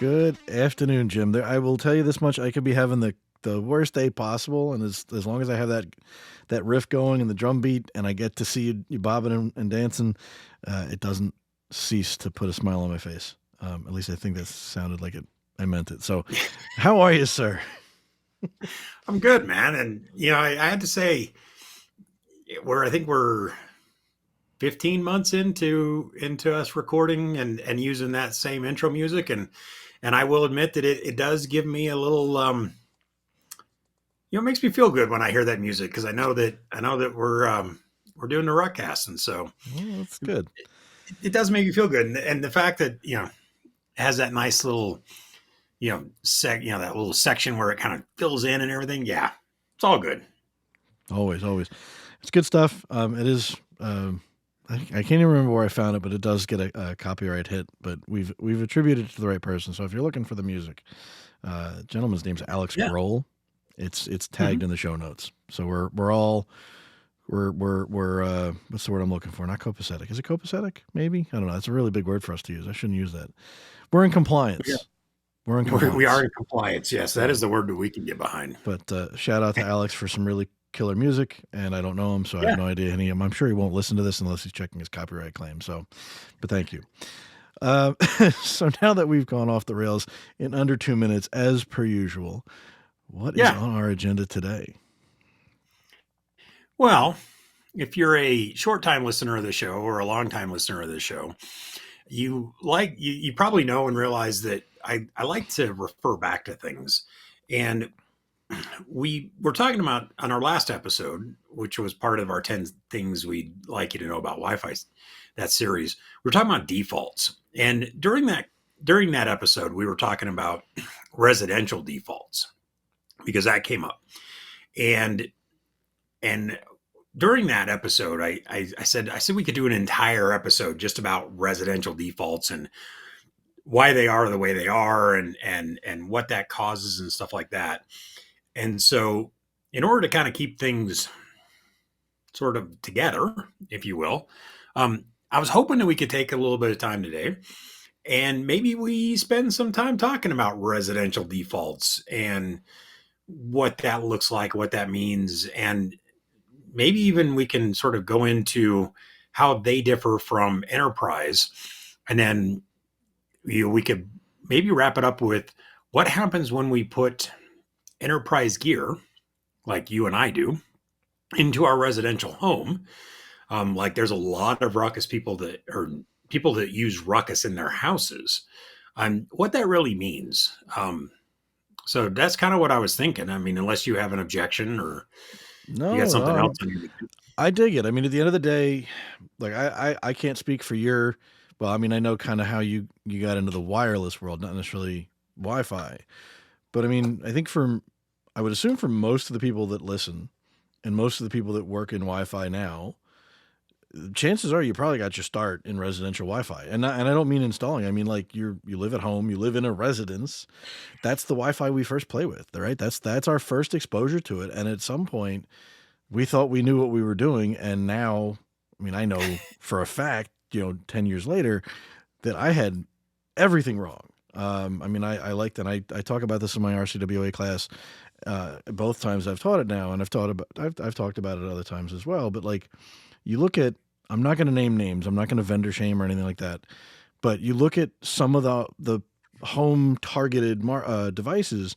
Good afternoon, Jim. I will tell you this much: I could be having the worst day possible, and as long as I have that riff going and the drum beat, and I get to see you bobbing and dancing, it doesn't cease to put a smile on my face. At least I think that sounded like it. I meant it. So, how are you, sir? I'm good, man. And I had to say, I think we're 15 months into us recording and using that same intro music, and I will admit that it does give me a little it makes me feel good when I hear that music, because I know that we're doing the RUCKCast, and so That's good. It does make me feel good, and the fact that it has that nice little that little section where it kind of fills in and everything. Yeah, it's all good. Always, it's good stuff. It is. I can't even remember where I found it, but it does get a copyright hit. But we've attributed it to the right person. So if you're looking for the music, gentleman's name's Alex Grohl. It's tagged in the show notes. So we're what's the word I'm looking for? Not copacetic. Is it copacetic? Maybe, I don't know. It's a really big word for us to use. I shouldn't use that. We're in compliance. Yeah. We're in compliance. We are in compliance. Yes, that is the word that we can get behind. But shout out to Alex for some really killer music, and I don't know him, so I have no idea any of him. I'm sure he won't listen to this unless he's checking his copyright claim. So, but thank you. So now that we've gone off the rails in under 2 minutes, as per usual, what is on our agenda today? Well, if you're a short-time listener of the show or a long-time listener of the show, you probably know and realize that I like to refer back to things. And we were talking about on our last episode, which was part of our 10 things we'd like you to know about Wi-Fi, that series. We were talking about defaults. And during that episode, we were talking about residential defaults, because that came up. And during that episode, I said we could do an entire episode just about residential defaults and why they are the way they are, and what that causes and stuff like that. And so, in order to kind of keep things sort of together, if you will, I was hoping that we could take a little bit of time today, and maybe we spend some time talking about residential defaults and what that looks like, what that means, and maybe even we can sort of go into how they differ from enterprise. And then we could maybe wrap it up with what happens when we put enterprise gear, like you and I do, into our residential home. Like there's a lot of Ruckus people that use Ruckus in their houses. What that really means. So that's kind of what I was thinking. I mean, unless you have an objection or you got something else. I dig it. I mean, at the end of the day, like I can't speak for well, I mean, I know kind of how you got into the wireless world, not necessarily Wi-Fi. But I mean, I would assume for most of the people that listen and most of the people that work in Wi-Fi now, chances are you probably got your start in residential Wi-Fi. And I don't mean installing. I mean, like you live at home, you live in a residence. That's the Wi-Fi we first play with, right? That's our first exposure to it. And at some point we thought we knew what we were doing. And now, I mean, I know for a fact, 10 years later, that I had everything wrong. I mean, I liked, and I talk about this in my RCWA class, both times I've taught it now, and I've talked about it other times as well. But like, you look at, I'm not going to name names, I'm not going to vendor shame or anything like that, but you look at some of the home targeted devices,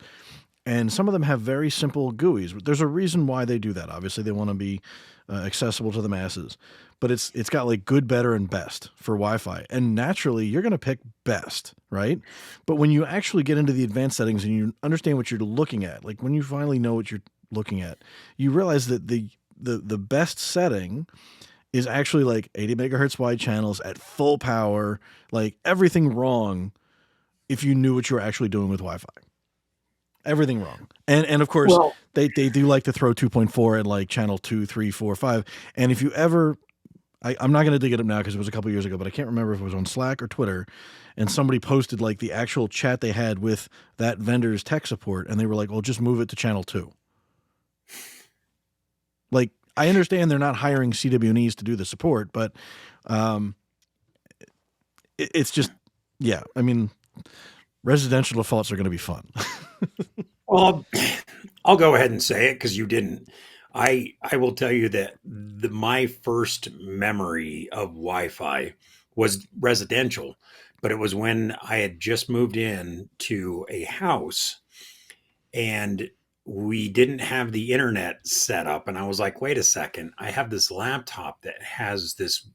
and some of them have very simple GUIs. There's a reason why they do that. Obviously, they want to be accessible to the masses. But it's got like good, better, and best for Wi-Fi. And naturally, you're going to pick best, right? But when you actually get into the advanced settings and you understand what you're looking at, like when you finally know what you're looking at, you realize that the best setting is actually like 80 megahertz wide channels at full power, like everything wrong if you knew what you were actually doing with Wi-Fi. Everything wrong. And of course, they do like to throw 2.4 at like channel 2, 3, 4, 5. And if you ever... I'm not going to dig it up now because it was a couple years ago, but I can't remember if it was on Slack or Twitter, and somebody posted like the actual chat they had with that vendor's tech support, and they were like, well, just move it to channel 2. Like, I understand they're not hiring CWNEs to do the support, but it's just, yeah, I mean, residential defaults are going to be fun. Well, I'll go ahead and say it because you didn't. I will tell you that my first memory of Wi-Fi was residential, but it was when I had just moved in to a house and we didn't have the internet set up, and I was like, wait a second, I have this laptop that has this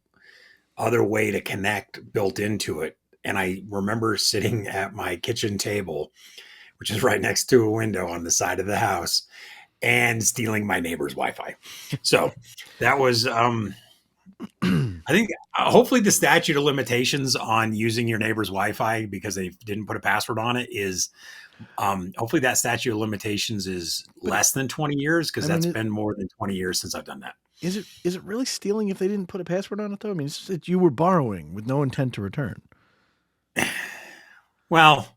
other way to connect built into it. And I remember sitting at my kitchen table, which is right next to a window on the side of the house, and stealing my neighbor's Wi-Fi. So that was, I think, hopefully the statute of limitations on using your neighbor's Wi-Fi because they didn't put a password on it is, hopefully that statute of limitations is less than 20 years because that's been more than 20 years since I've done that. Is it really stealing if they didn't put a password on it though? I mean, it's that you were borrowing with no intent to return. Well,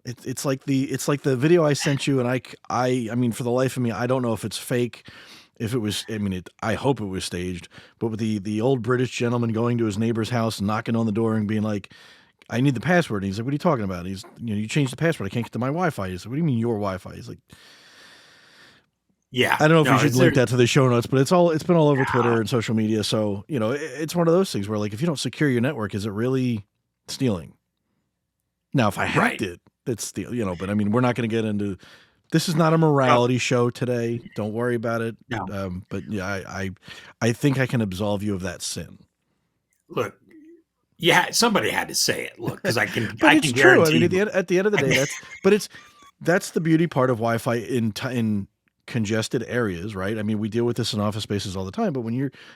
it's like the video I sent you, and I mean, for the life of me, I don't know if it's fake. If it was, I mean, I hope it was staged. But with the old British gentleman going to his neighbor's house, knocking on the door, and being like, "I need the password." And he's like, "What are you talking about?" He's, you changed the password. I can't get to my Wi-Fi. He's like, "What do you mean your Wi-Fi?" He's like, yeah, I don't know if we should link that to the show notes, but it's been all over Twitter and social media. So, it's one of those things where, like, if you don't secure your network, is it really stealing? Now, if I hacked it, it's steal, but I mean, we're not going to get into, this is not a morality show today. Don't worry about it. No. But yeah, I think I can absolve you of that sin. Look, yeah, somebody had to say it. Look, because I can, but it's true. I mean, at the end of the day, that's the beauty part of Wi-Fi in congested areas, right? I mean, we deal with this in office spaces all the time, but when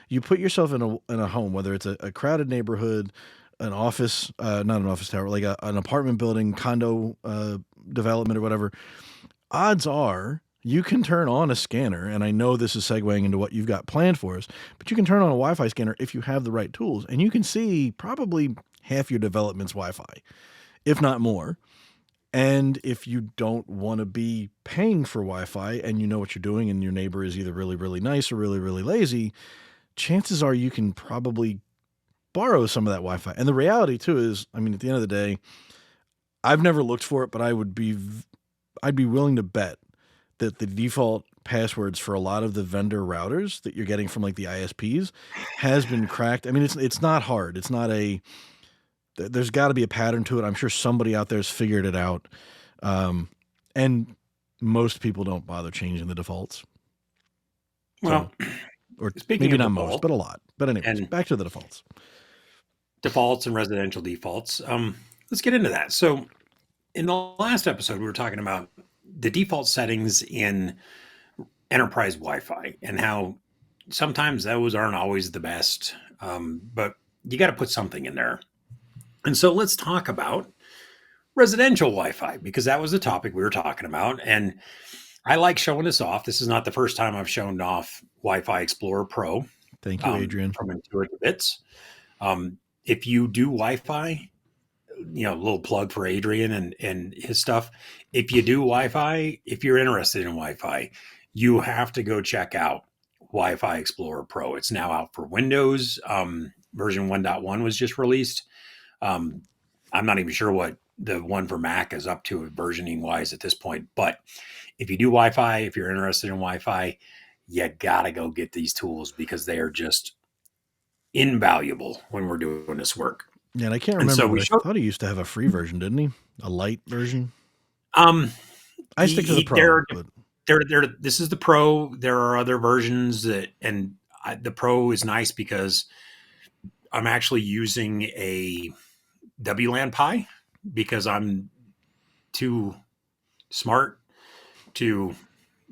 you put yourself in a home, whether it's a crowded neighborhood, an office, not an office tower, like an apartment building, condo development or whatever, odds are you can turn on a scanner. And I know this is segueing into what you've got planned for us, but you can turn on a Wi-Fi scanner if you have the right tools, and you can see probably half your development's Wi-Fi, if not more. And if you don't want to be paying for Wi-Fi and you know what you're doing and your neighbor is either really, really nice or really, really lazy, chances are you can probably borrow some of that Wi-Fi. And the reality too is, I mean, at the end of the day, I've never looked for it, but I'd be willing to bet that the default passwords for a lot of the vendor routers that you're getting from like the ISPs has been cracked. I mean, it's not hard. It's not there's got to be a pattern to it. I'm sure somebody out there has figured it out. And most people don't bother changing the defaults. Well, or maybe not most, but a lot. But anyways, back to the defaults. Defaults and residential defaults. Let's get into that. So in the last episode, we were talking about the default settings in enterprise Wi-Fi and how sometimes those aren't always the best, but you got to put something in there. And so let's talk about residential Wi-Fi because that was the topic we were talking about. And I like showing this off. This is not the first time I've shown off Wi-Fi Explorer Pro. Thank you, Adrian. From Intuitive Bits. If you do Wi-Fi, a little plug for Adrian and his stuff. If you do Wi-Fi, if you're interested in Wi-Fi, you have to go check out Wi-Fi Explorer Pro. It's now out for Windows. Version 1.1 was just released. I'm not even sure what the one for Mac is up to versioning wise at this point. But if you do Wi-Fi, if you're interested in Wi-Fi, you got to go get these tools because they are just invaluable when we're doing this work. Yeah, and I can't remember. I thought he used to have a free version, didn't he? A light version. I stick to the Pro. This is the Pro. There are other versions the Pro is nice because I'm actually using a WLAN Pi because I'm too smart to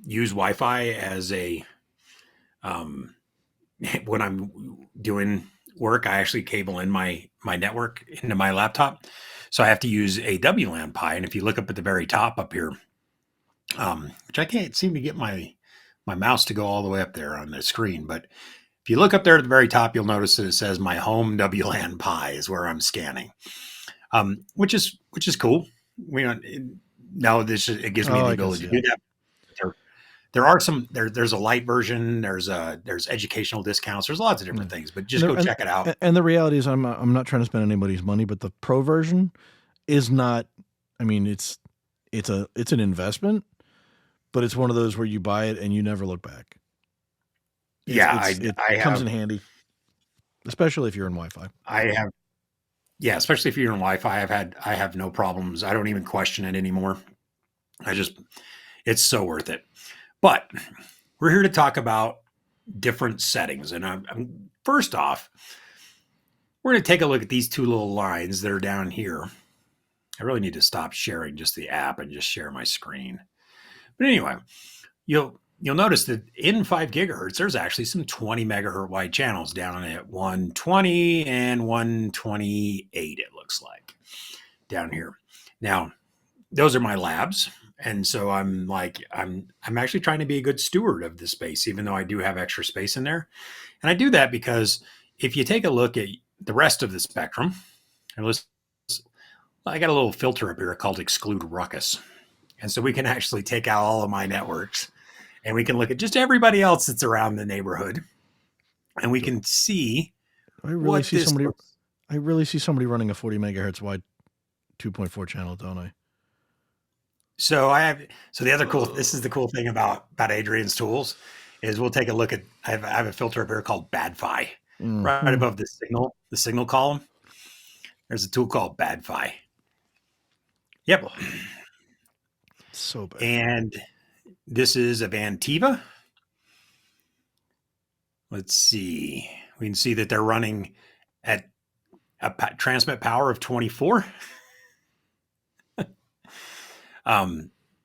use Wi-Fi as when I'm doing work. I actually cable in my network into my laptop. So I have to use a WLAN Pi. And if you look up at the very top up here, which I can't seem to get my mouse to go all the way up there on the screen, but if you look up there at the very top, you'll notice that it says my home WLAN Pi is where I'm scanning, which is cool. It gives me the ability to do that. There are there's a light version. There's educational discounts. There's lots of different things, but just go check it out. And the reality is I'm not trying to spend anybody's money, but the Pro version is not I mean, it's an investment, but it's one of those where you buy it and you never look back. Yeah, It I comes have in handy, especially if you're in Wi-Fi. I have yeah, especially if you're in Wi-Fi, I have no problems. I don't even question it anymore. I just it's so worth it. But we're here to talk about different settings, and I'm first off, we're going to take a look at these two little lines that are down here. I really need to stop sharing just the app and just share my screen. But anyway, you'll notice that in 5 gigahertz, there's actually some 20 megahertz wide channels down at 120 and 128. It looks like down here. Now, those are my labs, and so I'm actually trying to be a good steward of the space, even though I do have extra space in there. And I do that because if you take a look at the rest of the spectrum, and let's I got a little filter up here called exclude ruckus. And so we can actually take out all of my networks and we can look at just everybody else that's around the neighborhood and we can see I really what see this somebody. looks. I really see somebody running a 40 megahertz wide 2.4 channel, don't I? So the other cool this is the cool thing about Adrian's tools is we'll take a look at I have a filter up here called badfi. Right Mm-hmm. above the signal column. There's a tool called badfi. Yep. Oh, so bad. And this is a Vantiva. Let's see. We can see that they're running at a transmit power of 24.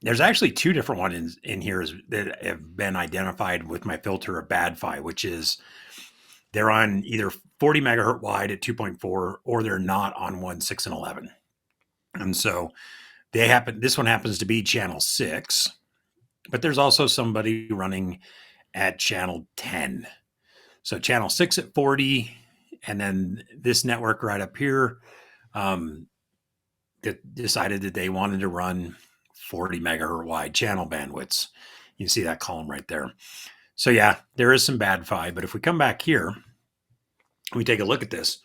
There's actually two different ones in here that have been identified with my filter of badfi, which is they're on either 40 megahertz wide at 2.4 or they're not on 1, 6, and 11. And so this one happens to be channel 6, but there's also somebody running at channel 10. So channel 6 at 40, and then this network right up here that decided that they wanted to run 40 megahertz wide channel bandwidths. You can see that column right there. So yeah, there is some bad fi, but if we come back here, we take a look at this,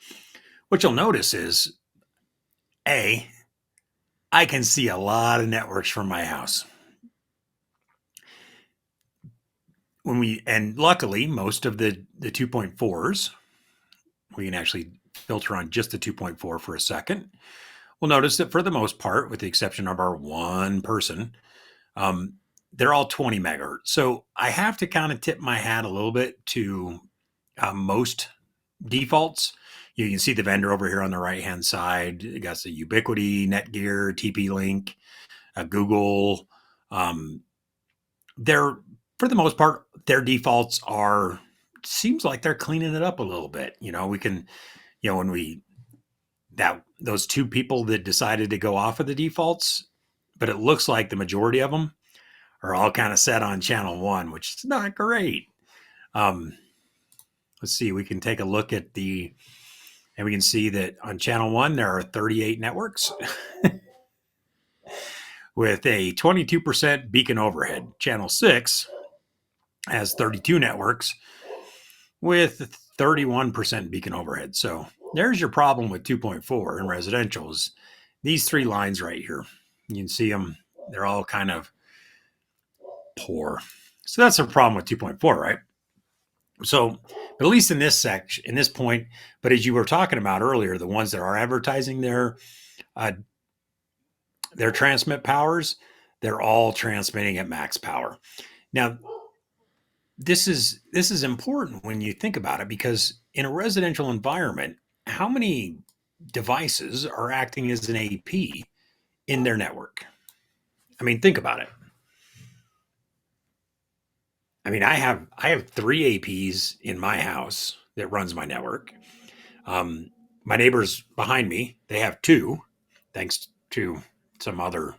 what you'll notice is I can see a lot of networks from my house. And luckily most of the 2.4s, we can actually filter on just the 2.4 for a second. We'll notice that for the most part, with the exception of our one person, they're all 20 megahertz. So I have to kind of tip my hat a little bit to most defaults. You can see the vendor over here on the right-hand side. It got the Ubiquiti, Netgear, TP-Link, Google. They're, for the most part, their defaults seems like they're cleaning it up a little bit. We can, when those two people that decided to go off of the defaults, but it looks like the majority of them are all kind of set on channel 1, which is not great. Let's see, we can take a look at and we can see that on channel 1, there are 38 networks with a 22% beacon overhead. Channel 6 has 32 networks with 31% beacon overhead. So there's your problem with 2.4 in residentials. These 3 lines right here, you can see them. They're all kind of poor. So that's a problem with 2.4, right? So at least in this section, in this point, but as you were talking about earlier, the ones that are advertising their transmit powers, they're all transmitting at max power. Now, this is important when you think about it, because in a residential environment, how many devices are acting as an AP in their network? I mean, think about it. I mean, I have 3 APs in my house that runs my network. My neighbors behind me, they have 2, thanks to some other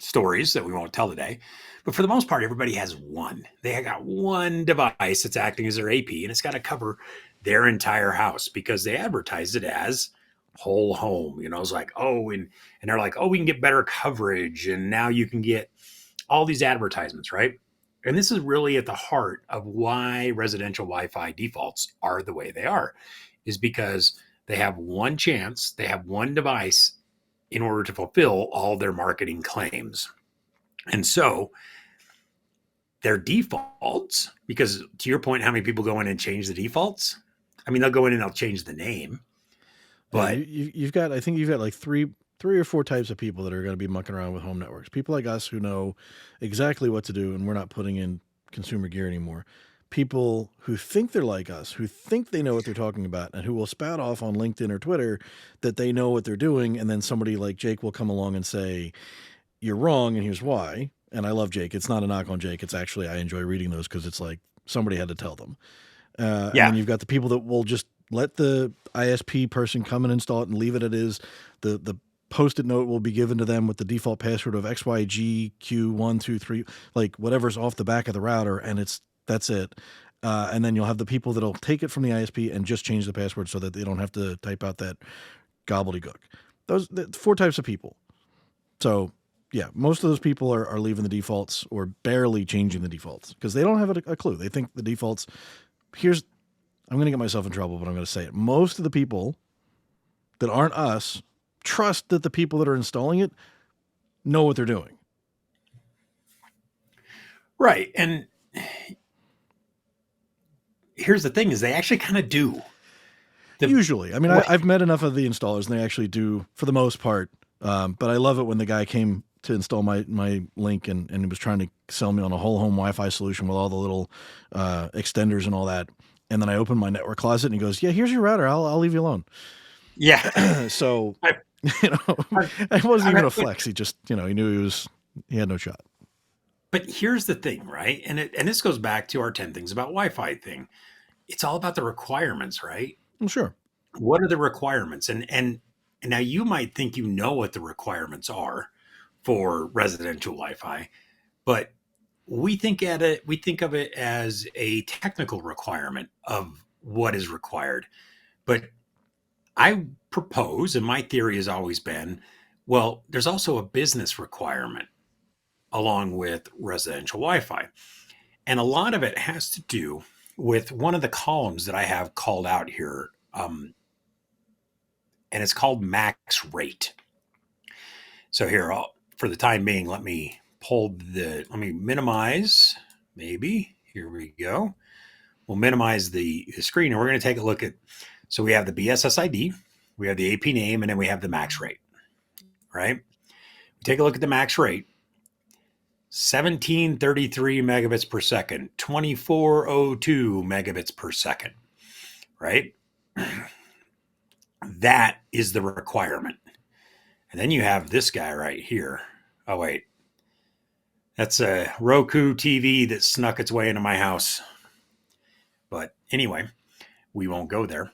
stories that we won't tell today. But for the most part, everybody has 1. They got 1 device that's acting as their AP, and it's got to cover their entire house because they advertise it as whole home. It's like, and they're like, we can get better coverage, and now you can get all these advertisements, right? And this is really at the heart of why residential Wi-Fi defaults are the way they are, is because they have 1 chance, they have 1 device in order to fulfill all their marketing claims. And so their defaults, because to your point, how many people go in and change the defaults? I mean, they'll go in and they'll change the name, Yeah, but you've got, I think you've got like three or four types of people that are going to be mucking around with home networks. People like us who know exactly what to do, and we're not putting in consumer gear anymore. People who think they're like us, who think they know what they're talking about, and who will spout off on LinkedIn or Twitter that they know what they're doing, and then somebody like Jake will come along and say, "You're wrong, and here's why." And I love Jake. It's not a knock on Jake. It's actually, I enjoy reading those because it's like somebody had to tell them. And yeah, then you've got the people that will just let the ISP person come and install it and leave it as is. The post-it note will be given to them with the default password of XYGQ123, like whatever's off the back of the router, and that's it. And then you'll have the people that'll take it from the ISP and just change the password so that they don't have to type out that gobbledygook. Those four types of people. So yeah, most of those people are leaving the defaults or barely changing the defaults because they don't have a clue. They think the defaults. Here's I'm going to get myself in trouble, but I'm going to say it. Most of the people that aren't us trust that the people that are installing it know what they're doing. right. And here's the thing: is they actually kind of do. Usually, I mean, What? I've met enough of the installers, and they actually do for the most part. But I love it when the guy came to install my link and he was trying to sell me on a whole home Wi-Fi solution with all the little extenders and all that. And then I opened my network closet and he goes, "Yeah, here's your router. I'll leave you alone." Yeah. So, I, you know, it wasn't I, even a I, flex. He just, he knew he had no shot. but here's the thing, right? And this goes back to our 10 things about Wi-Fi thing. It's all about the requirements, right? Well, sure. What are the requirements? And now you might think you know what the requirements are for residential Wi-Fi, but we think of it as a technical requirement of what is required. But I propose, and my theory has always been, well, there's also a business requirement along with residential Wi-Fi. And a lot of it has to do with one of the columns that I have called out here. And it's called max rate. So here, for the time being, let me minimize, maybe. Here we go. We'll minimize the screen and we're going to take a look at, so we have the BSSID, we have the AP name, and then we have the max rate, right? We take a look at the max rate. 1733 megabits per second, 2402 megabits per second, right? That is the requirement. And then you have this guy right here. Oh, wait. That's a Roku TV that snuck its way into my house. But anyway, we won't go there.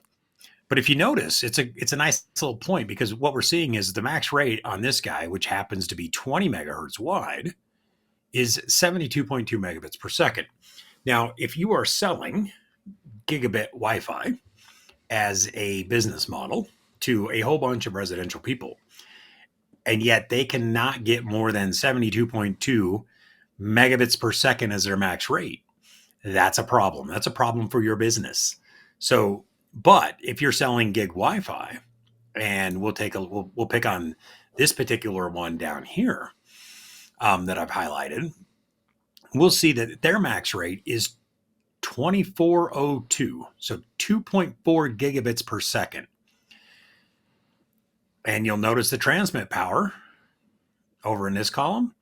But if you notice, it's a nice little point because what we're seeing is the max rate on this guy, which happens to be 20 megahertz wide, is 72.2 megabits per second. Now, if you are selling gigabit Wi-Fi as a business model to a whole bunch of residential people, and yet they cannot get more than 72.2 megabits per second as their max rate, that's a problem. That's a problem for your business. So, but if you're selling gig Wi-Fi, and we'll pick on this particular one down here that I've highlighted, we'll see that their max rate is 2402, so 2.4 gigabits per second. And you'll notice the transmit power over in this column.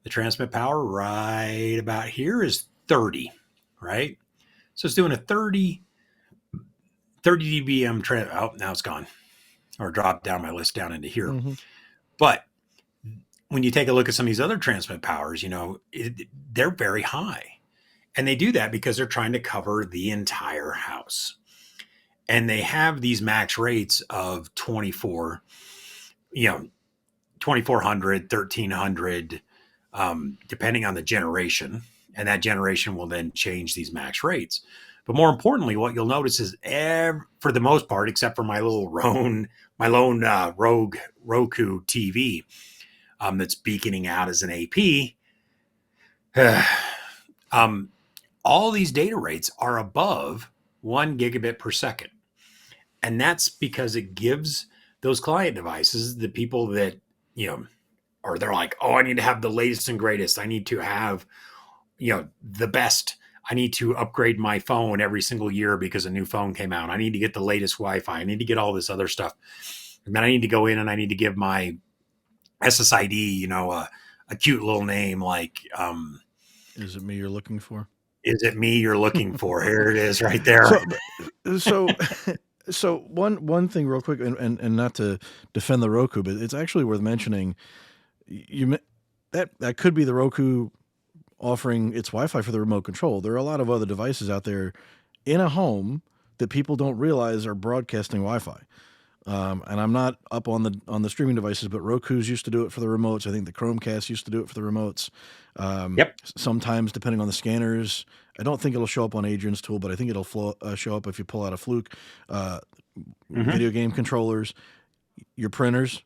The transmit power right about here is 30, right? So it's doing a 30 dBm oh, now it's gone, or dropped down my list down into here. Mm-hmm. But when you take a look at some of these other transmit powers, they're very high. And they do that because they're trying to cover the entire house. And they have these max rates of 24, 2400, 1300, depending on the generation. And that generation will then change these max rates. But more importantly, what you'll notice is for the most part, except for my lone Rogue Roku TV that's beaconing out as an AP, all these data rates are above 1 gigabit per second. And that's because it gives those client devices, the people that, you know, or they're like, oh, I need to have the latest and greatest. I need to have, the best. I need to upgrade my phone every single year because a new phone came out. I need to get the latest Wi-Fi. I need to get all this other stuff. And then I need to go in and I need to give my SSID, a cute little name like, Is it me you're looking for? is it me you're looking for? Here it is right there. So, so one thing real quick, and not to defend the Roku, but it's actually worth mentioning. That could be the Roku offering its Wi-Fi for the remote control. There are a lot of other devices out there in a home that people don't realize are broadcasting Wi-Fi. And I'm not up on the streaming devices, but Roku's used to do it for the remotes. I think the Chromecast used to do it for the remotes. Yep. Sometimes, depending on the scanners, I don't think it'll show up on Adrian's tool, but I think it'll show up if you pull out a Fluke. Video game controllers, your printers.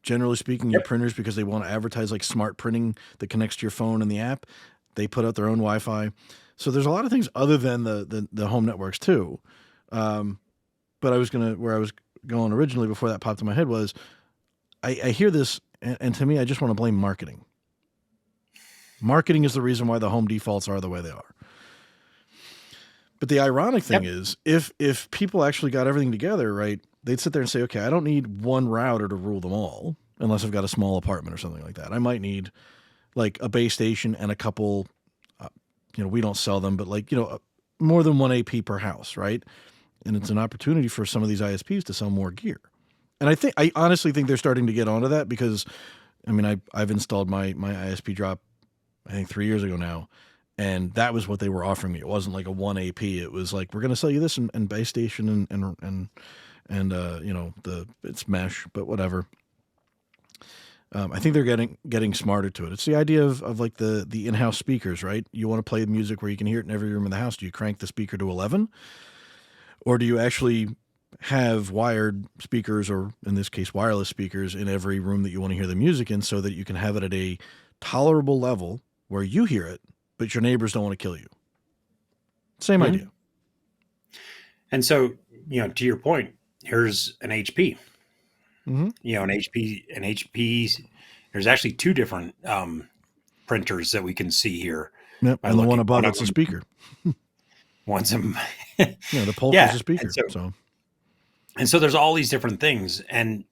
Generally speaking, your printers, because they want to advertise like smart printing that connects to your phone and the app, they put out their own Wi-Fi. So there's a lot of things other than the home networks too. But where I was going originally before that popped in my head was, I hear this, and to me, I just want to blame marketing. Marketing is the reason why the home defaults are the way they are. But the ironic thing is, if people actually got everything together, right, they'd sit there and say, okay, I don't need one router to rule them all, unless I've got a small apartment or something like that. I might need like a base station and a couple, we don't sell them, but like, more than one AP per house, right? And it's an opportunity for some of these ISPs to sell more gear. And I honestly think they're starting to get onto that because, I've installed my ISP drop, I think 3 years ago now, and that was what they were offering me. It wasn't like a one AP. It was like, we're going to sell you this and base station and it's mesh, but whatever. I think they're getting smarter to it. It's the idea of like the in-house speakers, right? You want to play music where you can hear it in every room in the house. Do you crank the speaker to 11? Or do you actually have wired speakers, or in this case, wireless speakers, in every room that you want to hear the music in, so that you can have it at a tolerable level where you hear it, but your neighbors don't want to kill you? Same idea. And so, to your point, here's an HP. Mm-hmm. An HP. There's actually two different printers that we can see here. Yep, and the one above it's a speaker. One's the Pulse is a speaker. And so there's all these different things, and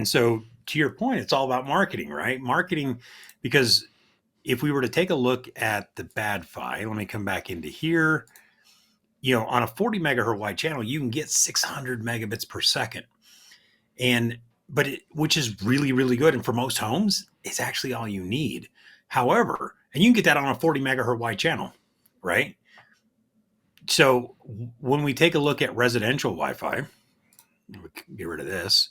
so to your point, it's all about marketing, right? Marketing, because if we were to take a look at the BadFi, let me come back into here. On a 40 megahertz wide channel, you can get 600 megabits per second, which is really, really good. And for most homes, it's actually all you need. However, and you can get that on a 40 megahertz wide channel, right? So when we take a look at residential Wi-Fi, we'll get rid of this.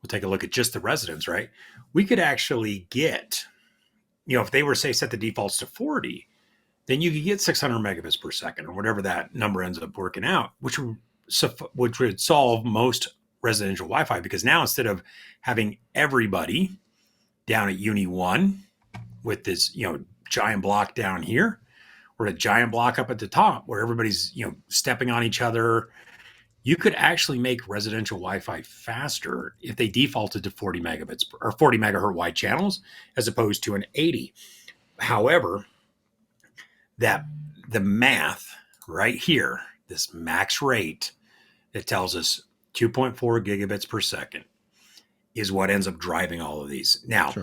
We'll take a look at just the residents, right? We could actually get, if they were, say, set the defaults to 40, then you could get 600 megabits per second, or whatever that number ends up working out, which would solve most residential Wi-Fi, because now instead of having everybody down at Uni 1 with this, giant block down here, or a giant block up at the top where everybody's, stepping on each other, you could actually make residential Wi-Fi faster if they defaulted to 40 megabits or 40 megahertz wide channels as opposed to an 80. However, that the math right here, this max rate that tells us 2.4 gigabits per second, is what ends up driving all of these. Now,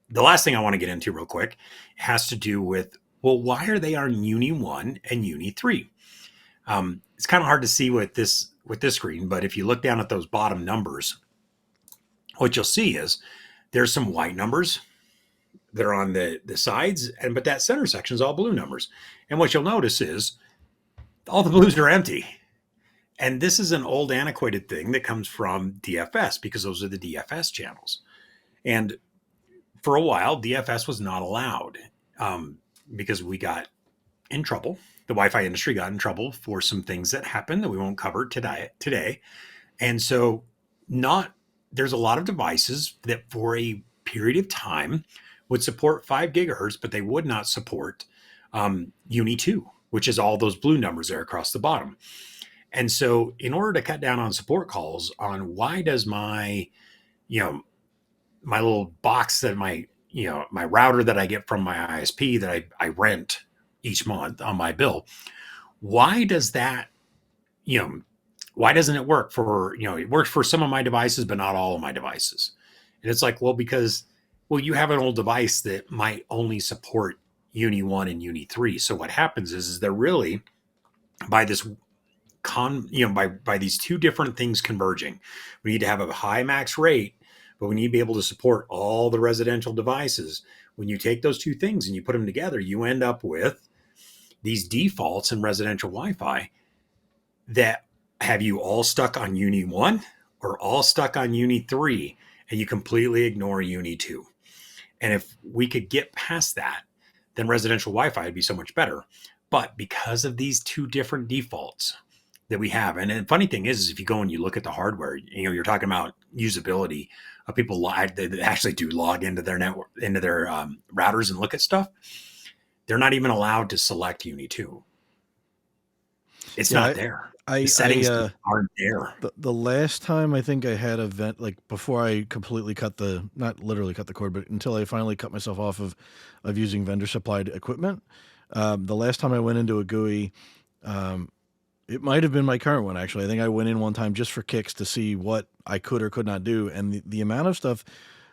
The last thing I want to get into real quick has to do with, well, why are they on Uni 1 and Uni 3? It's kind of hard to see with this screen, but if you look down at those bottom numbers, what you'll see is there's some white numbers that are on the sides, but that center section is all blue numbers. And what you'll notice is all the blues are empty. And this is an old antiquated thing that comes from DFS, because those are the DFS channels. And for a while, DFS was not allowed because we got in trouble. The Wi-Fi industry got in trouble for some things that happened that we won't cover today. And so there's a lot of devices that for a period of time would support 5 gigahertz, but they would not support Uni 2, which is all those blue numbers there across the bottom. And so in order to cut down on support calls on why does my, you know, my little box that my router that I get from my ISP that I rent each month on my bill, why does that, you know, why doesn't it work for, it works for some of my devices, but not all of my devices? And it's like, well, because, well, you have an old device that might only support Uni 1 and Uni 3. So what happens is they're really by this by these two different things converging. We need to have a high max rate, but we need to be able to support all the residential devices. When you take those two things and you put them together, you end up with these defaults in residential Wi-Fi that have you all stuck on Uni 1 or all stuck on Uni 3, and you completely ignore Uni 2. And if we could get past that, then residential Wi-Fi would be so much better. But because of these two different defaults that we have, and the funny thing is if you go and you look at the hardware, you're talking about usability of people that actually do log into their network, into their routers and look at stuff. They're not even allowed to select Uni 2. It's not there. The settings aren't there. The last time I think I had a vent, like before I completely not literally cut the cord, but until I finally cut myself off of using vendor supplied equipment. The last time I went into a GUI, it might have been my current one, actually. I think I went in one time just for kicks to see what I could or could not do. And the amount of stuff,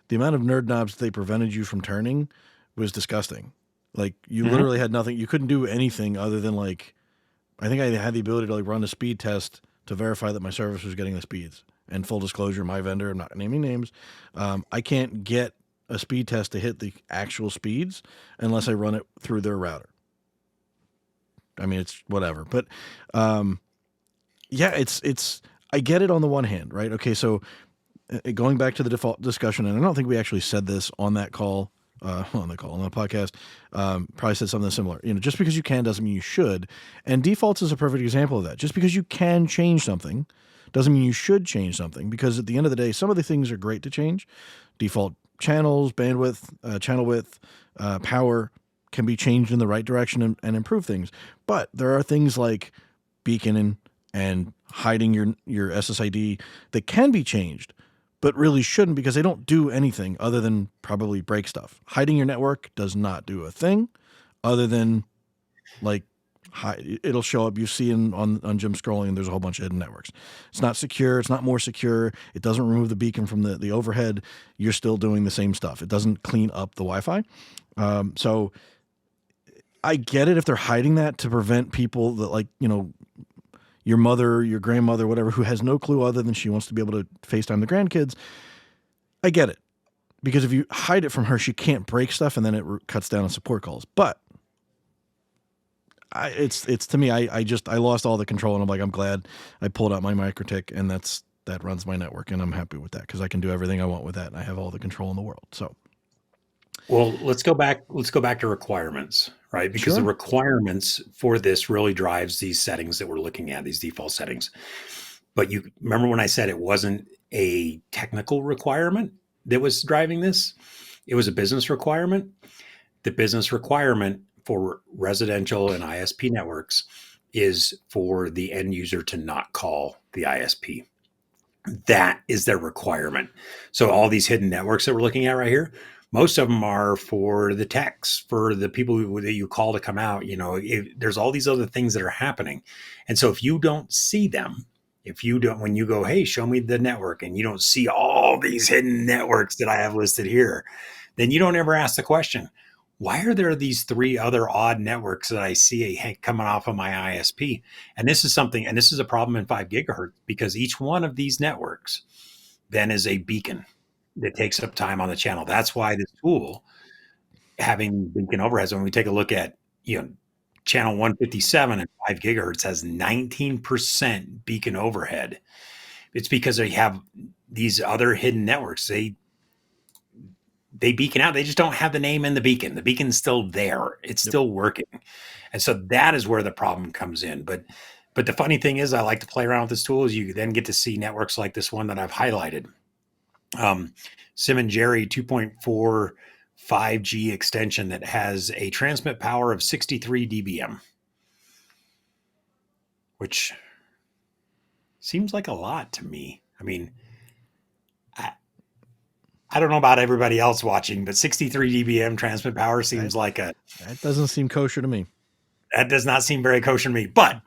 the amount of nerd knobs they prevented you from turning was disgusting. Like you literally had nothing. You couldn't do anything other than like, I think I had the ability to like run a speed test to verify that my service was getting the speeds. And full disclosure, my vendor, I'm not naming names, I can't get a speed test to hit the actual speeds unless I run it through their router. I mean, it's whatever, but yeah, it's I get it on the one hand, right? Okay, so going back to the default discussion, and I don't think we actually said this on that call, on the podcast, probably said something similar. Just because you can doesn't mean you should, and defaults is a perfect example of that. Just because you can change something doesn't mean you should change something, because at the end of the day, some of the things are great to change. Default channels, bandwidth, channel width, power can be changed in the right direction and improve things. But there are things like beaconing and hiding your SSID that can be changed, but really shouldn't, because they don't do anything other than probably break stuff. Hiding your network does not do a thing other than like it'll show up. You see on Jim scrolling, there's a whole bunch of hidden networks. It's not secure. It's not more secure. It doesn't remove the beacon from the overhead. You're still doing the same stuff. It doesn't clean up the Wi-Fi. So I get it if they're hiding that to prevent people that, like, your mother, your grandmother, whatever, who has no clue other than she wants to be able to FaceTime the grandkids. I get it. Because if you hide it from her, she can't break stuff, and then it cuts down on support calls. But it's to me, I lost all the control, and I'm like, I'm glad I pulled out my MikroTik, and that runs my network, and I'm happy with that because I can do everything I want with that, and I have all the control in the world. So, well, let's go back to requirements, right? Because the requirements for this really drives these settings that we're looking at, these default settings. But you remember when I said it wasn't a technical requirement that was driving this? It was a business requirement. The business requirement for residential and ISP networks is for the end user to not call the ISP. That is their requirement. So all these hidden networks that we're looking at right here, most of them are for the techs, for the people that you call to come out. There's all these other things that are happening. And so if you don't see them, when you go, hey, show me the network, and you don't see all these hidden networks that I have listed here, then you don't ever ask the question, why are there these three other odd networks that I see coming off of my ISP? And this is a problem in 5 gigahertz, because each one of these networks then is a beacon that takes up time on the channel. That's why this tool, having beacon overheads, when we take a look at, channel 157 at 5 gigahertz has 19% beacon overhead. It's because they have these other hidden networks. They beacon out. They just don't have the name in the beacon. The beacon's still there. It's still working. And so that is where the problem comes in. But the funny thing is, I like to play around with this tool, is you then get to see networks like this one that I've highlighted. Sim and Jerry 2.4 5G extension that has a transmit power of 63 dBm, which seems like a lot to me. I mean, I, I don't know about everybody else watching, but 63 dBm transmit power That seems like a that doesn't seem kosher to me. that does not seem very kosher to me. But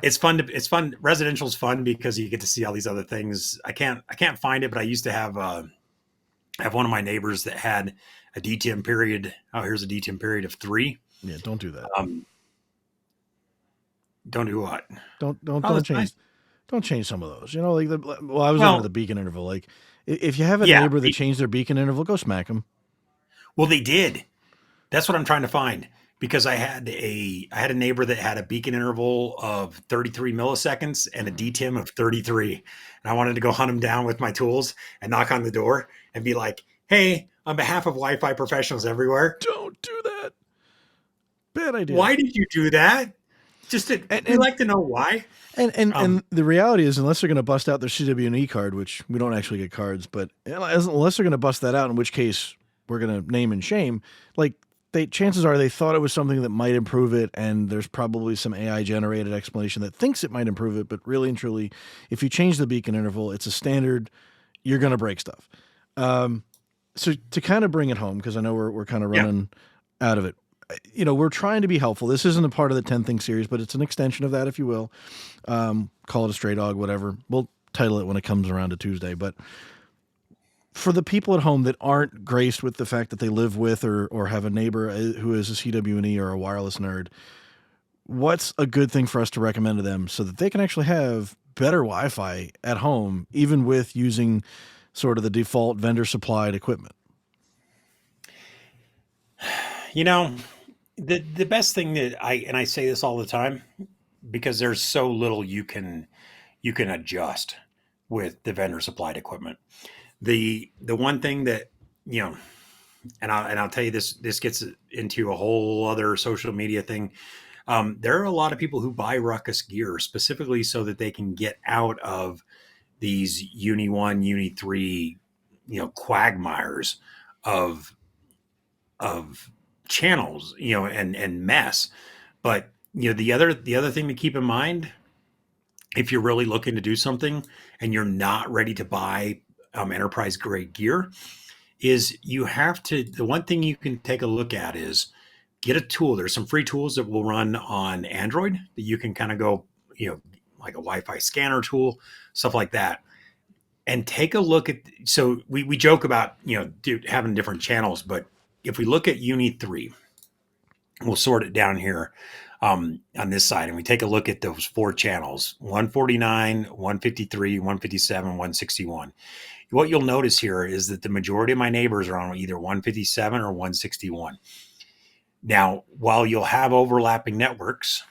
it's fun to it's fun. Residential's fun because you get to see all these other things. I can't find it, but I used to have one of my neighbors that had a DTM period. Oh, here's a DTM period of 3. Yeah, don't do that. Um, don't do what? Oh, Don't that's change nice. don't change some of those. You know, like well, I was looking at Well, the beacon interval. Like if you have a yeah. neighbor that changed their beacon interval, go smack them. Well, they did. That's what I'm trying to find because I had a neighbor that had a beacon interval of 33 milliseconds and a DTIM of 33, and I wanted to go hunt him down with my tools and knock on the door and be like, "Hey, on behalf of Wi-Fi professionals everywhere, Don't do that. Bad idea. why did you do that? Just to, And we and like to know why." and the reality is, unless they're going to bust out their CWNE card, which we don't actually get cards, but unless they're going to bust that out, in which case we're going to name and shame. Like chances are they thought it was something that might improve it, and there's probably some AI generated explanation that thinks it might improve it, but really and truly, if you change the beacon interval, it's a standard. You're going to break stuff. So to kind of bring it home, because I know we're kind of Yeah, running out of it. We're trying to be helpful. This isn't a part of the 10 thing series, but it's an extension of that, if you will. Call it a stray dog, whatever. We'll title it when it comes around to Tuesday. But for the people at home that aren't graced with the fact that they live with or have a neighbor who is a CWNE or a wireless nerd, what's a good thing for us to recommend to them so that they can actually have better Wi-Fi at home, even with using sort of the default vendor supplied equipment? you know, the best thing that I say this all the time because there's so little you can adjust with the vendor supplied equipment. The one thing that you know and I'll tell you this gets into a whole other social media thing. There are a lot of people who buy Ruckus gear specifically so that they can get out of these Uni 1, Uni 3, quagmires of of channels, and mess. But the other thing to keep in mind, if you're really looking to do something and you're not ready to buy enterprise grade gear, is you have to the one thing you can take a look at is get a tool. There's some free tools that will run on Android that you can kind of go, like a Wi-Fi scanner tool, stuff like that, and take a look at. So we joke about having different channels, but if we look at Uni 3, we'll sort it down here on this side, and we take a look at those 4 channels: 149, 153, 157, 161. What you'll notice here is that the majority of my neighbors are on either 157 or 161. Now, while you'll have overlapping networks,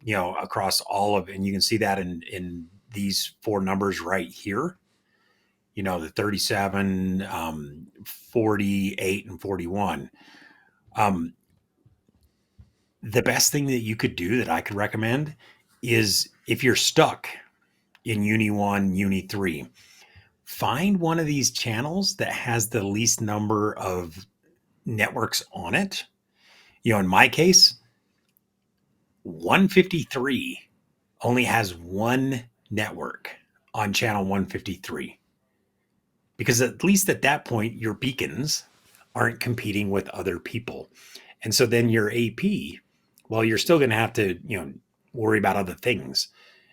across all of, and you can see that in these 4 numbers right here, the 37, 48, and 41. The best thing that you could do that I could recommend is if you're stuck in Uni 1, Uni 3, find one of these channels that has the least number of networks on it. In my case, 153 only has one network on channel 153, because at least at that point, your beacons aren't competing with other people. And so then your AP, well, you're still going to have to, worry about other things.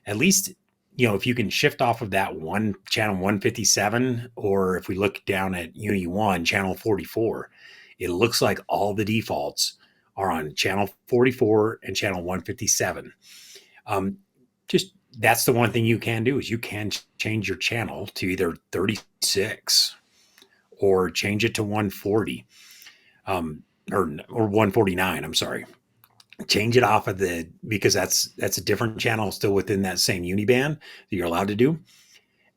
At least, if you can shift off of that one channel 157, or if we look down at Uni 1, channel 44, it looks like all the defaults are on channel 44 and channel 157. Just that's the one thing you can do is you can change your channel to either 36 or change it to 140, or 149. I'm sorry. Change it off of because that's a different channel still within that same uniband that you're allowed to do.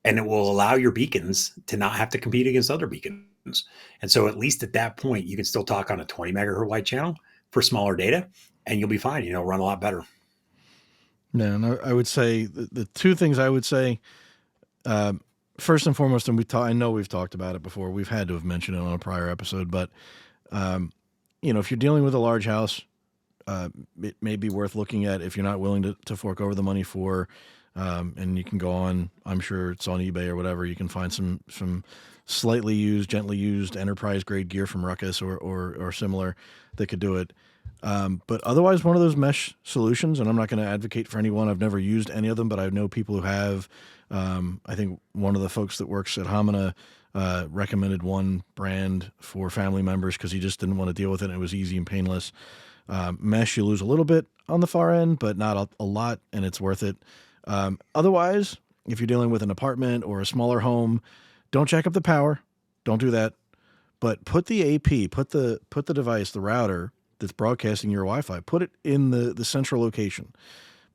And it will allow your beacons to not have to compete against other beacons. And so at least at that point, you can still talk on a 20 megahertz wide channel for smaller data, and you'll be fine. Run a lot better. No, and I would say the 2 things I would say, first and foremost, and I know we've talked about it before. We've had to have mentioned it on a prior episode, but if you're dealing with a large house, it may be worth looking at, if you're not willing to fork over the money for And you can go on, I'm sure it's on eBay or whatever. You can find some slightly used, gently used enterprise grade gear from Ruckus or similar that could do it. But otherwise, one of those mesh solutions, and I'm not going to advocate for anyone. I've never used any of them, but I know people who have. I think one of the folks that works at Hamina recommended one brand for family members because he just didn't want to deal with it. And it was easy and painless. Mesh, you lose a little bit on the far end, but not a lot, and it's worth it. Otherwise, if you're dealing with an apartment or a smaller home, don't jack up the power. Don't do that. But put the AP, put the device, the router that's broadcasting your Wi-Fi, put it in the central location.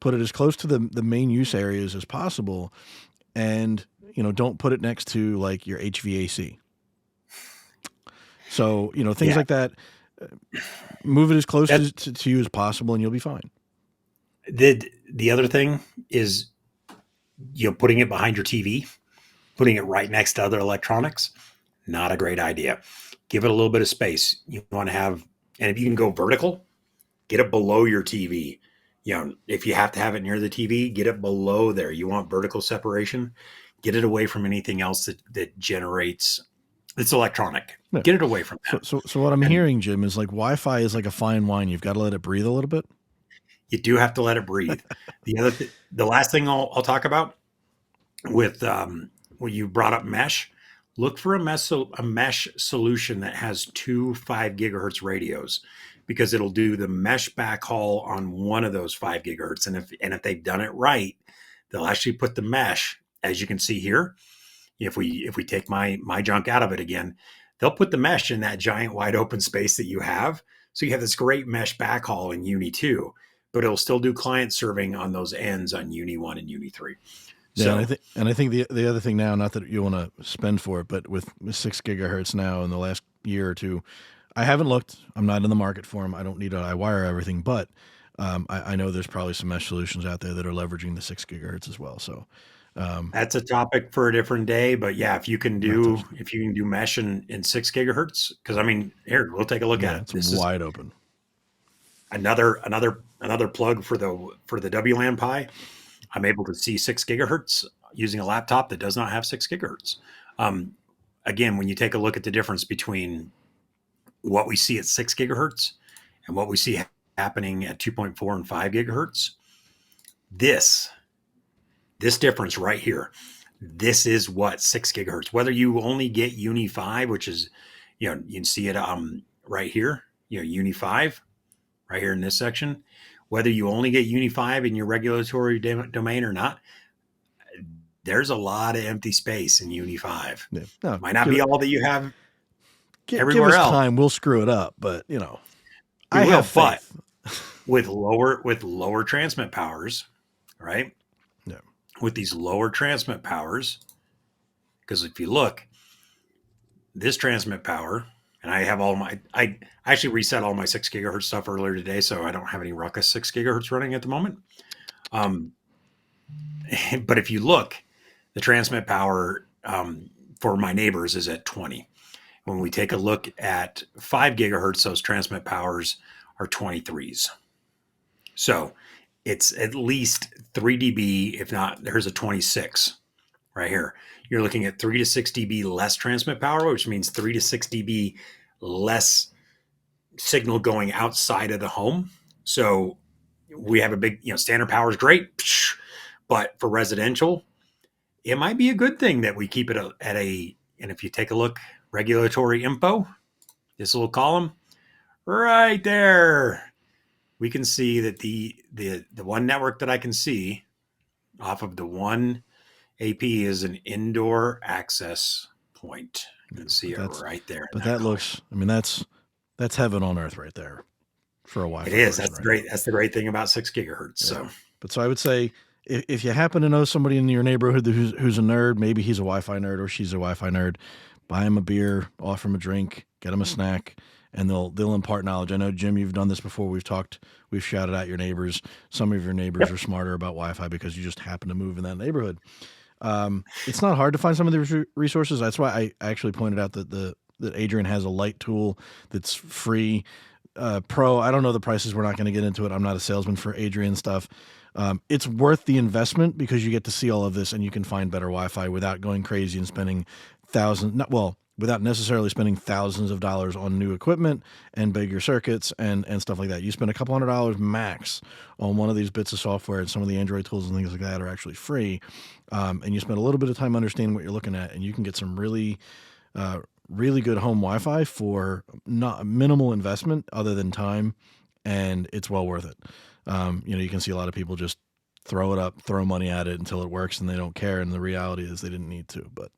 Put it as close to the main use areas as possible, and don't put it next to like your HVAC. So things like that. Move it as close to you as possible, and you'll be fine. The other thing is, putting it behind your TV, putting it right next to other electronics, not a great idea. Give it a little bit of space. You want to have, and if you can go vertical, get it below your TV. If you have to have it near the TV, get it below there. You want vertical separation. Get it away from anything else that generates. It's electronic. Yeah. Get it away from that. So what I'm hearing, Jim, is like Wi-Fi is like a fine wine. You've got to let it breathe a little bit. You do have to let it breathe. The last thing I'll talk about with when you brought up mesh, look for a mesh solution that has 2 5 gigahertz radios, because it'll do the mesh backhaul on one of those 5 gigahertz. And if they've done it right, they'll actually put the mesh, as you can see here. If we take my junk out of it again, they'll put the mesh in that giant wide open space that you have. So you have this great mesh backhaul in Uni 2, but it'll still do client serving on those ends on Uni 1 and Uni 3. Yeah, so, and I think the other thing now, not that you want to spend for it, but with 6 gigahertz now in the last year or two, I haven't looked. I'm not in the market for them. I don't need to wire everything, but I know there's probably some mesh solutions out there that are leveraging the 6 gigahertz as well. So that's a topic for a different day. But yeah, if you can do mesh in 6 gigahertz, because here we'll take a look at it. It's wide open. Another plug for the WLAN Pi. I'm able to see 6 gigahertz using a laptop that does not have 6 gigahertz. Again, when you take a look at the difference between what we see at 6 gigahertz and what we see happening at 2.4 and 5 gigahertz, this difference right here, this is what 6 gigahertz. Whether you only get Uni 5, which is, you can see it right here, Uni 5, right here in this section. Whether you only get Uni 5 in your regulatory domain or not, there's a lot of empty space in Uni 5. Yeah. No, might not be all that you have everywhere else. Give us time, we'll screw it up, but I have faith. But with lower transmit powers, right? Yeah. With these lower transmit powers, because if you look, this transmit power. And I have I actually reset all my 6 gigahertz stuff earlier today, so I don't have any Ruckus 6 gigahertz running at the moment. But if you look, the transmit power for my neighbors is at 20. When we take a look at 5 gigahertz, those transmit powers are 23s. So it's at least 3 dB, if not, there's a 26 right here. You're looking at 3 to 6 dB less transmit power, which means 3 to 6 dB less signal going outside of the home. So we have a big, standard power is great, but for residential, it might be a good thing that we keep it at a, and if you take a look, regulatory info, this little column right there, we can see that the one network that I can see off of the one AP is an indoor access point. You can see it right there. But that looks, that's heaven on earth right there for a Wi-Fi. It is. That's great. That's the great thing about 6 gigahertz. Yeah. So I would say if you happen to know somebody in your neighborhood who's a nerd, maybe he's a Wi-Fi nerd or she's a Wi-Fi nerd, buy him a beer, offer him a drink, get him a snack, and they'll impart knowledge. I know, Jim, you've done this before. We've shouted out your neighbors. Some of your neighbors are smarter about Wi-Fi because you just happen to move in that neighborhood. It's not hard to find some of these resources. That's why I actually pointed out that Adrian has a light tool that's free. Pro, I don't know the prices. We're not going to get into it. I'm not a salesman for Adrian stuff. It's worth the investment because you get to see all of this and you can find better Wi-Fi without going crazy and spending without necessarily spending thousands of dollars on new equipment and bigger circuits and stuff like that. You spend a couple $100 max on one of these bits of software, and some of the Android tools and things like that are actually free. And you spend a little bit of time understanding what you're looking at, and you can get some really good home Wi-Fi for not minimal investment other than time, and it's well worth it. You can see a lot of people just throw it up, throw money at it until it works, and they don't care. And the reality is they didn't need to. But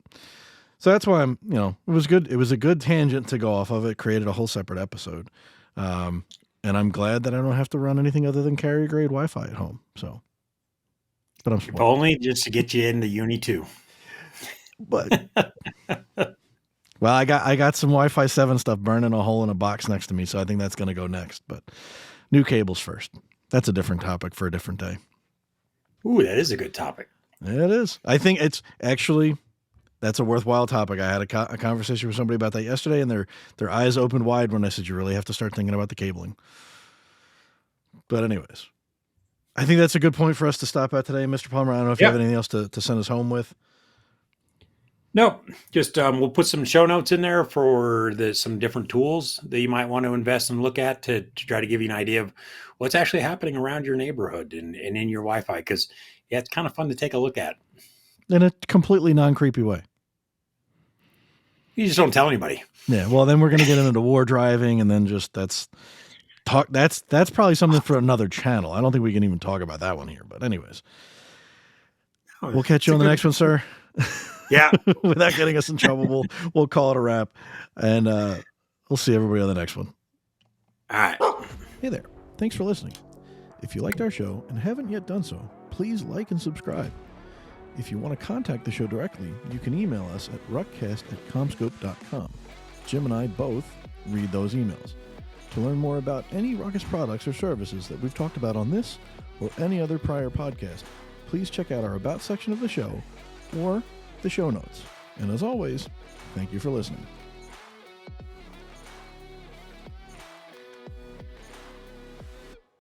so that's why it was good. It was a good tangent to go off of. It created a whole separate episode. And I'm glad that I don't have to run anything other than carrier grade Wi-Fi at home. So, but I'm spoiled. Only just to get you into Uni 2. But well, I got some Wi-Fi 7 stuff burning a hole in a box next to me, so I think that's going to go next. But new cables first. That's a different topic for a different day. Ooh, that is a good topic. It is. I think it's actually, that's a worthwhile topic. I had a conversation with somebody about that yesterday, and their eyes opened wide when I said, you really have to start thinking about the cabling. But anyways, I think that's a good point for us to stop at today. Mr. Palmer, I don't know if you have anything else to send us home with. No, just we'll put some show notes in there for some different tools that you might want to invest and look at to try to give you an idea of what's actually happening around your neighborhood and in your Wi-Fi. Because, it's kind of fun to take a look at. In a completely non-creepy way. You just don't tell anybody. Yeah, well, then we're going to get into war driving, and then just that's probably something for another channel. I don't think we can even talk about that one here. But anyways, we'll catch you on the next one, sir. Yeah. Without getting us in trouble, we'll call it a wrap, and we'll see everybody on the next one. All right. Hey there. Thanks for listening. If you liked our show and haven't yet done so, please like and subscribe. If you want to contact the show directly, you can email us at ruckcast@comscope.com. Jim and I both read those emails. To learn more about any Ruckus products or services that we've talked about on this or any other prior podcast, please check out our About section of the show or the show notes. And as always, thank you for listening.